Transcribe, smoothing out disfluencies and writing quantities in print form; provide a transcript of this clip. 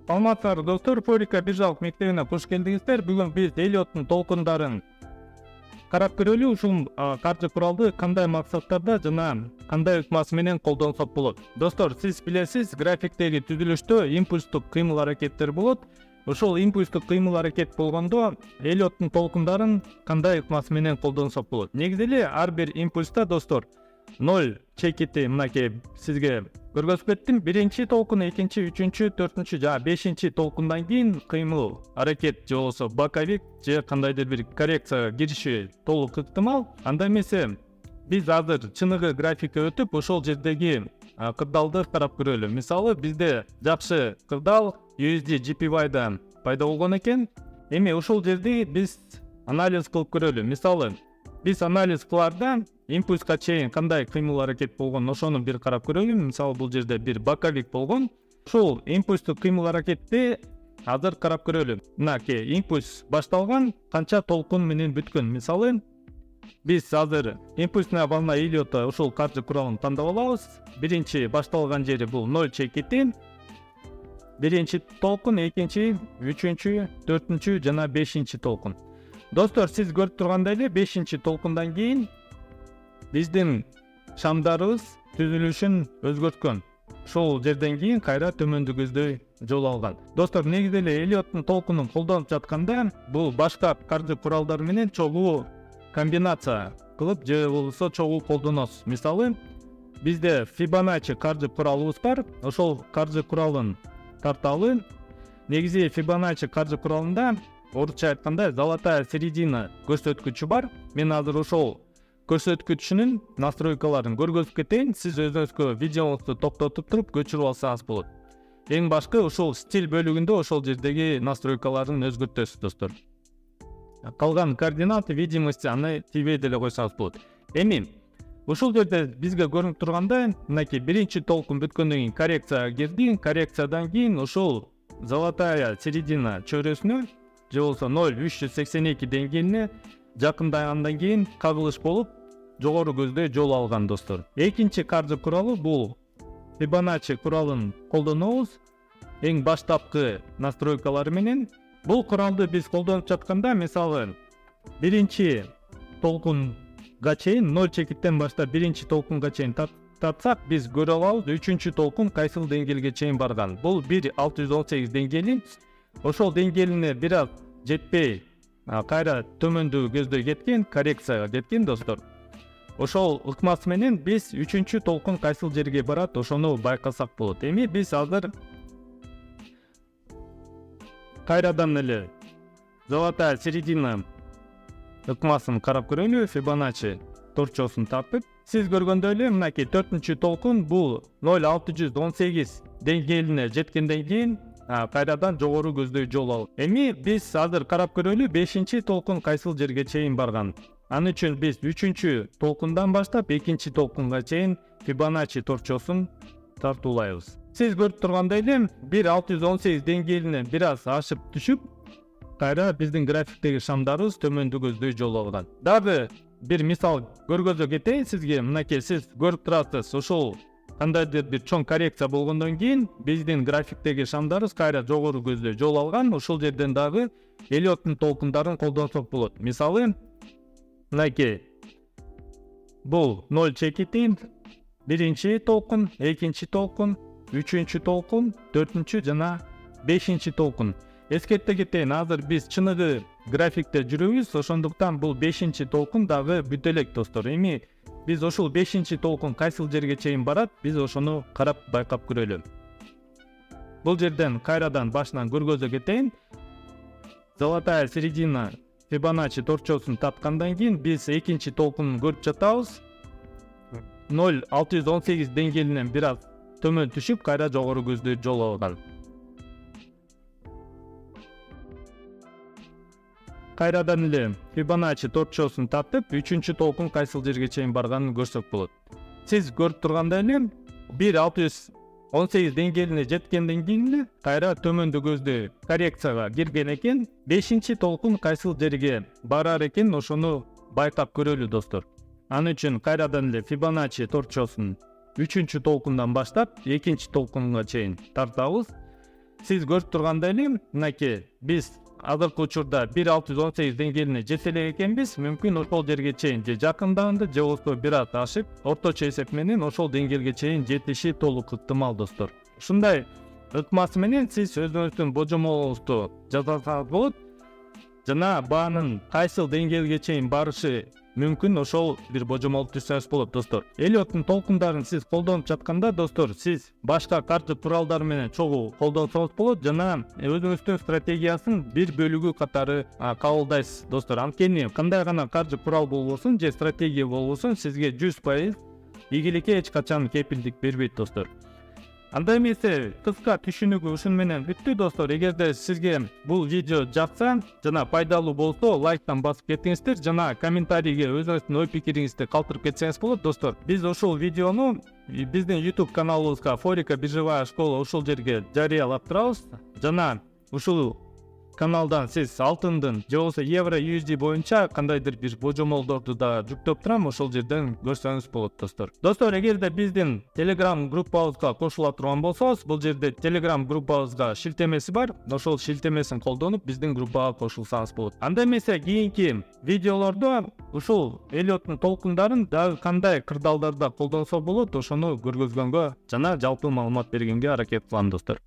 Саламатсыздарбы достор, Форика биржалык мектебине кош келдиңиздер. Бүгүн биз Эллиоттун толкундарын карап көрөлү. Ушул каржы куралды кандай максаттарда жана кандай ыкмасы менен колдонсок болот. Достор, сиз билесиз, графиктеги түзүлүштө импульстук кыймыл аракеттер болот. Ошол импульстук кыймыл аракет болгондо Эллиоттун толкундарын кандай ыкмасы менен колдонсок болот. Негизи эле ар бир импульста достор 0 чекити мынакей сизге көргөзүп кеттим. Биринчи толкун, экинчи, үчүнчү, төртүнчү жана бешинчи толкундан кийин кыймыл аракет же болбосо боковик же кандайдыр бир коррекцияга кириши толук ыктымал. Анда эмесе биз азыр чыныгы графикке өтүп ошол жердеги кырдаалды карап көрөлү. Мисалы бизде жакшы кырдаал USD JPY-да пайда болгон экен. Эми ошол жерди биз анализ кылып көрөлү. Мисалы биз анализ кылаарда импульска чейин кандай кыймыл аракет болгон ошону бир карап көрөлү. Мисалы бул жерде бир боковик болгон. Ушул импульстук кыймыл аракетти азыр карап көрөлү. Мынакей импульс башталган, канча толкун менен бүткөн. Мисалы биз азыр импульсная волна Эллиотта ушул каржы куралын тандап алабыз. Биринчи башталган жери бул 0 чекити. Биринчи толкун, экинчи, үчүнчү, төртүнчү жана бешинчи толкун. Достор, сиз көрүп тургандай эле 5-чи толкундан кийин биздин шамдарыбыз түзүлүшүн өзгөрткөн. Ошол жерден кийин кайра төмөндүгүздөй жол алган. Достор, негизи эле Эллиоттун толкунун колдонуп жатканда бул башка каржы куралдары менен чогуу комбинация кылып же болбосо чогуу колдоносуз. Мисалы бизде Fibonacci каржы куралыбыз бар. Ошол каржы куралын тарталы. Негизи Fibonacci каржы куралында орусча айтканда золотая середина көрсөткүчү бар. Мен азыр ошол көрсөткүчүнүн настройкаларын көргөзүп кетейин. Сиз өзүңүзгө видеоңузду токтотуп туруп көчүрүп алсаңыз болот. Эң башкы ошол стиль бөлүгүндө ошол жердеги настройкаларын өзгөртөсүз достор. Калган координаты, видимости аны тийбей деле койсоңуз болот. Эми ушул жерде бизге көрүнүп тургандай, мынакей биринчи толкун бүткөндөн кийин коррекцияга кирди. Коррекциядан кийин ушул золотая середина чөйрөсүнө же болбосо 0,382 деңгээлине жакындагандан кийин кагылыш болуп жогору көздөй жол алган достор. Экинчи каржы куралы бул Fibonacci куралын колдонобуз. Эң баштапкы настройкалары менен бул куралды биз колдонуп жатканда, мисалы биринчи толкунга чейин 0 чекиттен баштап биринчи толкунга чейин тартсак, биз көрө алабыз үчүнчү толкун кайсыл деңгээлге чейин барган. Бул 1,618 деңгээли. Ошол деңгээлине бир аз жетпей кайра төмөндү көздөй кеткен, коррекцияга кеткен достор. Ошол ыкмасы менен биз үчүнчү толкун кайсыл жерге барат, ошону байкасак болот. Эми биз азыр кайрадан эле золотая середина ыкмасын карап көрөлү. Fibonacci торчосун тартып, сиз көргөндөй эле мынакей 4-чү толкун бул 0,618 деңгээлине жеткенден кийин кайрадан жогору көздөй жол алып. Эми биз азыр карап көрөлү 5-чи толкун кайсыл жерге чейин барган. Аны үчүн биз 3-чү толкундан баштап 2-чи толкунга чейин Fibonacci торчосун тартуулайбыз. Сиз көрүп тургандай эле 1,618 деңгээлинен бир аз ашып түшүп, кайра биздин графиктеги шамдарыбыз төмөндү көздөй жол алган. Дагы бир мисал көргөзө кетейин сизге. Мынакей сиз көрүп турасыз, ошол кандайдыр бир чоң коррекция болгондон кийин биздин графиктеги шамдарыбыз кайра жогору көздөй жол алган. Ошол жерден дагы Эллиоттун толкундарын колдонсок болот. Мисалы мынакей бул 0 чекити, биринчи толкун, экинчи толкун, үчүнчү толкун, төртүнчү жана бешинчи толкун. Эскерте кетейин, азыр биз чыныгы графикте жүрөбүз, ошондуктан бул 5-чи толкун дагы бүтө элек достор. Эми биз ошол 5-чи толкун кайсыл жерге чейин барат, биз ошону карап байкап көрөлү. Бул жерден кайрадан башынан көргөзө кетейин. Золотая середина Fibonacci торчосун тапкандан кийин биз экинчи толкунун көрүп жатабыз. 0,618 деңгээлинен бир аз төмөн түшүп, кайра жогору көздөй жол алган. Кайрадан эле Fibonacci торчосун тартып, 3-чү толкун кайсыл жерге чейин барганын көрсөк болот. Сиз көрүп тургандай эле 1,618 деңгээлине жеткенден кийин эле кайра төмөндү көздөй коррекцияга кирген экен. 5-чи толкун кайсыл жерге барар экен, ошону байкап көрөлү достор. Аны үчүн кайрадан эле Fibonacci торчосун 3-чү толкундан баштап 2-чи толкунга чейин тартабыз. сиз көрүп тургандай эле мынакей биз азыркы учурда 1.618 деңгээлине жете элек экенбиз. Мүмкүн ошол жерге чейин же жакынданды, же болбосо бир аз ашып, орточо эсеп менен ошол деңгээлге чейин жетиши толук ыктымал достор. Ушундай ыкмасы менен сиз өзүңүздүн божомолуңузду жасасаңыз болот жана баанын кайсыл деңгээлге чейин барышы мүмкүн ошол бир божомол түзсөңүз болот достор. Эллиоттун толкундарын сиз колдонуп жатканда достор, сиз башка каржы куралдары менен чогуу колдонсоңуз болот жана өзүңүздүн стратегиясын бир бөлүгү катары кабылдайсыз достор. Анткени кандай гана каржы курал болбосун же стратегия болбосун сизге 100% ийгиликке эч качан кепилдик бербейт достор. Андай эмесе кыска түшүнүгү ушун менен бүттү достор. Эгерде сизге бул видео жакса жана пайдалуу болсо, лайктан басып кетиңиздер жана комментарийге өзүңүздүн ой пикириңизди калтырып кетсеңиз болот достор. Биз ошол видеону биздин YouTube каналыбызга Форика биржевая школа ушул жерге жарыялап турабыз жана ушул каналдан сиз алтындын же болбосо евро USD боюнча кандайдыр бир божомолдорду да жүктөп турам, ошол жерден көрсөңүз болот достор. Достор, эгерде биздин Telegram группабызга кошула турган болсоңуз, бул жерде Telegram группабызга шилтемеси бар. Ошол шилтемесин колдонуп биздин группага кошулсаңыз болот. Анда эмесе кийинки видеолордо ушул Эллиоттун толкундарын дагы кандай кырдаалдарда колдонсо болот, ошону көргөзгөнгө жана жалпы маалымат бергенге аракет кылам достор.